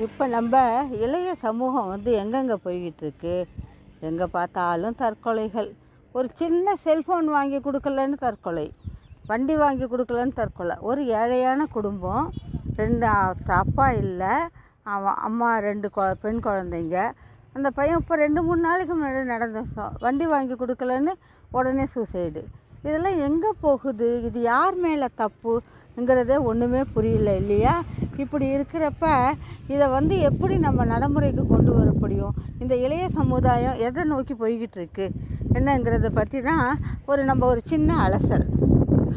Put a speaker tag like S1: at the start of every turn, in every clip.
S1: இப்போ நம்ம இளைய சமூகம் எங்கெங்கே போய்கிட்டுருக்கு, எங்கே பார்த்தாலும் தற்கொலைகள். ஒரு சின்ன செல்ஃபோன் வாங்கி கொடுக்கலன்னு தற்கொலை, வண்டி வாங்கி கொடுக்கலன்னு தற்கொலை. ஒரு ஏழையான குடும்பம், 2 அப்பா இல்லை, அவன் அம்மா 2 பெண் குழந்தைங்க. அந்த பையன் இப்போ 2-3 நாளைக்கு முன்னாடி நடந்த விஷயம். வண்டி வாங்கி கொடுக்கலன்னு உடனே சூசைடு. இதெல்லாம் எங்கே போகுது? இது யார் மேலே தப்புங்கிறதே ஒன்றுமே புரியல இல்லையா? இப்படி இருக்கிறப்ப இதை எப்படி நம்ம நடைமுறைக்கு கொண்டு வர முடியும்? இந்த இளைய சமுதாயம் எதை நோக்கி போய்கிட்டு இருக்கு என்னங்கிறத பற்றி தான் நம்ம ஒரு சின்ன அலசல்.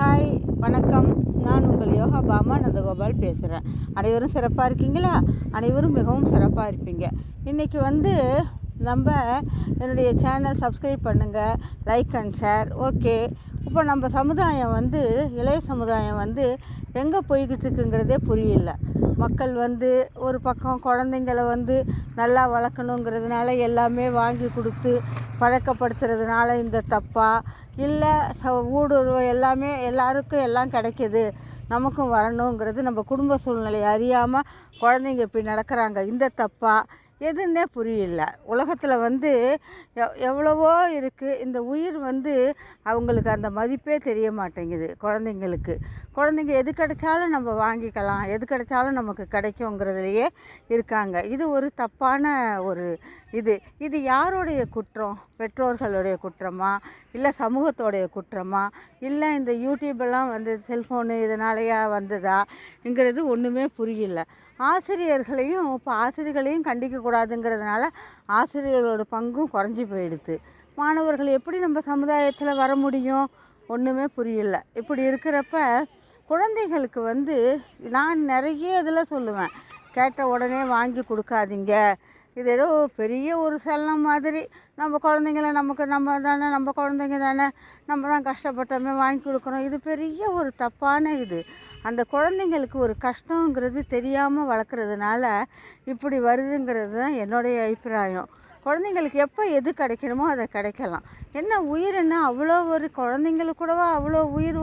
S1: ஹாய், வணக்கம். நான் உங்கள் யோகா பாமா நந்தகோபால் பேசுகிறேன். அனைவரும் சிறப்பாக இருக்கீங்களா? அனைவரும் மிகவும் சிறப்பாக இருப்பீங்க. இன்றைக்கி நம்ம என்னுடைய சேனல் சப்ஸ்கிரைப் பண்ணுங்கள், லைக் அண்ட் ஷேர். ஓகே, இப்போ நம்ம சமுதாயம் இளைய சமுதாயம் எங்கே போய்கிட்டு இருக்குங்கிறதே புரியல. மக்கள் ஒரு பக்கம் குழந்தைங்கள நல்லா வளர்க்கணுங்கிறதுனால எல்லாமே வாங்கி கொடுத்து பழக்கப்படுத்துறதுனால இந்த தப்பா, இல்லை ஊடுருவ எல்லாமே எல்லாருக்கும் எல்லாம் கிடைக்கிது, நமக்கும் வரணுங்கிறது நம்ம குடும்ப சூழ்நிலை அறியாமல் குழந்தைங்க இப்படி நடக்கிறாங்க, இந்த தப்பா எதுன்னே புரியல. உலகத்தில் எவ்வளவோ இருக்குது. இந்த உயிர் அவங்களுக்கு அந்த மதிப்பே தெரிய மாட்டேங்குது. குழந்தைங்க எது கிடைச்சாலும் நம்ம வாங்கிக்கலாம், எது கிடைச்சாலும் நமக்கு கிடைக்குங்கிறதுலையே இருக்காங்க. இது ஒரு தப்பான இது யாருடைய குற்றம்? பெற்றோர்களுடைய குற்றமா, இல்லை சமூகத்தோடைய குற்றமா, இல்லை இந்த யூடியூப்பெல்லாம் செல்ஃபோனு இதனாலேயா வந்ததாங்கிறது ஒன்றுமே புரியல. ஆசிரியர்களையும் இப்போ ஆசிரியர்களையும் கண்டிக்கக்கூடாதுங்கிறதுனால ஆசிரியர்களோட பங்கும் குறைஞ்சி போயிடுது. மாணவர்கள் எப்படி நம்ம சமுதாயத்தில் வர முடியும்? ஒன்றுமே புரியல. இப்படி இருக்கிறப்ப குழந்தைகளுக்கு நான் நிறைய இதில் சொல்லுவேன், கேட்ட உடனே வாங்கி கொடுக்காதீங்க. இது ஏதோ பெரிய ஒரு செல்லம் மாதிரி. நம்ம குழந்தைங்கள நம்ம குழந்தைங்க தானே, நம்ம தான் கஷ்டப்பட்டோமே வாங்கி கொடுக்குறோம். இது பெரிய ஒரு தப்பான அந்த குழந்தைங்களுக்கு ஒரு கஷ்டங்கிறது தெரியாமல் வளர்க்குறதுனால இப்படி வருதுங்கிறது தான் என்னுடைய அபிப்பிராயம். குழந்தைங்களுக்கு எப்போ எது கிடைக்கணுமோ அதை கிடைக்கலாம். என்ன உயிர் என்ன அவ்வளோ ஒரு குழந்தைங்களுக்கு கூடவா அவ்வளோ உயிர்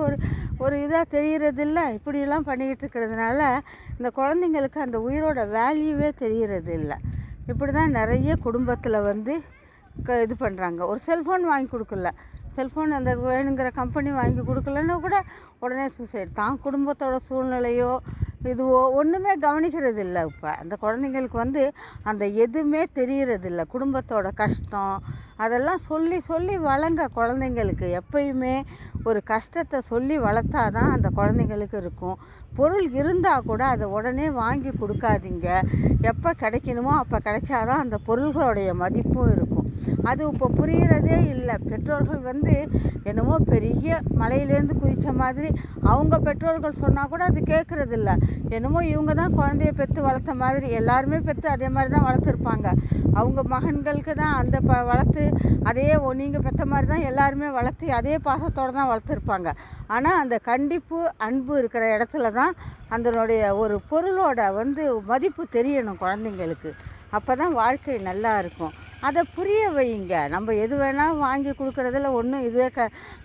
S1: ஒரு இதாக தெரிகிறதில்ல? இப்படியெல்லாம் பண்ணிக்கிட்டு இருக்கிறதுனால இந்த குழந்தைங்களுக்கு அந்த உயிரோட வேல்யூவே தெரிகிறதில்ல. இப்படி தான் நிறைய குடும்பத்தில் இது பண்ணுறாங்க. ஒரு செல்ஃபோன் வாங்கி கொடுக்கல, செல்ஃபோன் அந்த வேணுங்கிற கம்பெனி வாங்கி கொடுக்கலன்னு கூட உடனே சூசைட். தான் குடும்பத்தோட சூழ்நிலையோ இதுவோ ஒன்றுமே கவனிக்கிறது இல்லை. இப்போ அந்த குழந்தைங்களுக்கு அந்த எதுவுமே தெரிகிறதில்ல. குடும்பத்தோட கஷ்டம் அதெல்லாம் சொல்லி வளங்க. குழந்தைங்களுக்கு எப்பயுமே ஒரு கஷ்டத்தை சொல்லி வளர்த்தா தான் அந்த குழந்தைங்களுக்கு இருக்கும். பொருள் இருந்தால் கூட அதை உடனே வாங்கி கொடுக்காதீங்க. எப்போ கிடைக்கணுமோ அப்போ கிடைச்சாதான் அந்த பொருள்களுடைய மதிப்பும் இருக்கும். அது இப்போ புரிகிறதே இல்லை. பெற்றோர்கள் என்னமோ பெரிய மலையிலேருந்து குதித்த மாதிரி அவங்க பெற்றோர்கள் சொன்னால் கூட அது கேட்குறதில்ல. என்னமோ இவங்க தான் குழந்தைய பெற்று வளர்த்த மாதிரி, எல்லாருமே பெற்று அதே மாதிரி தான் வளர்த்துருப்பாங்க. அவங்க மகன்களுக்கு தான் அந்த வளர்த்து அதே நீங்கள் பெற்ற மாதிரி தான் எல்லாருமே வளர்த்து அதே பாசத்தோடு தான் வளர்த்துருப்பாங்க. ஆனால் அந்த கண்டிப்பு அன்பு இருக்கிற இடத்துல தான் அதனுடைய ஒரு பொருளோட மதிப்பு தெரியணும் குழந்தைங்களுக்கு. அப்போ தான் வாழ்க்கை நல்லா இருக்கும். அதை புரிய வைங்க. நம்ம எது வேணால் வாங்கி கொடுக்குறதில்ல ஒன்றும்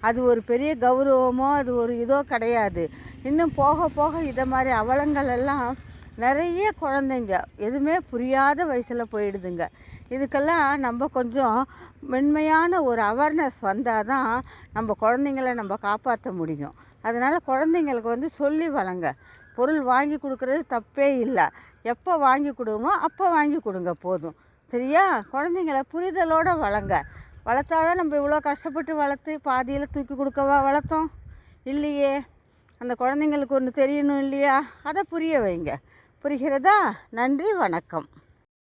S1: அது ஒரு பெரிய கௌரவமோ அது ஒரு இதோ கிடையாது. இன்னும் போக போக இதை மாதிரி அவலங்கள் எல்லாம் நிறைய குழந்தைங்க எதுவுமே புரியாத வயசில் போயிடுதுங்க. இதுக்கெல்லாம் நம்ம கொஞ்சம் மென்மையான ஒரு அவேர்னஸ் வந்தால் தான் நம்ம குழந்தைங்கள நம்ம காப்பாற்ற முடியும். அதனால் குழந்தைங்களுக்கு சொல்லி வளங்க. பொருள் வாங்கி கொடுக்குறது தப்பே இல்லை. எப்போ வாங்கி கொடுக்கணுமோ அப்போ வாங்கி கொடுங்க போதும். சரியா? குழந்தைங்கள புரிதலோடு வளர்த்தாதான் நம்ம இவ்வளோ கஷ்டப்பட்டு வளர்த்து பாதியில் தூக்கி கொடுக்கவா வளர்த்தோம்? இல்லையே. அந்த குழந்தைங்களுக்கு ஒன்று தெரியணும் இல்லையா? அதை புரிய வைங்க. புரிகிறதா? நன்றி, வணக்கம்.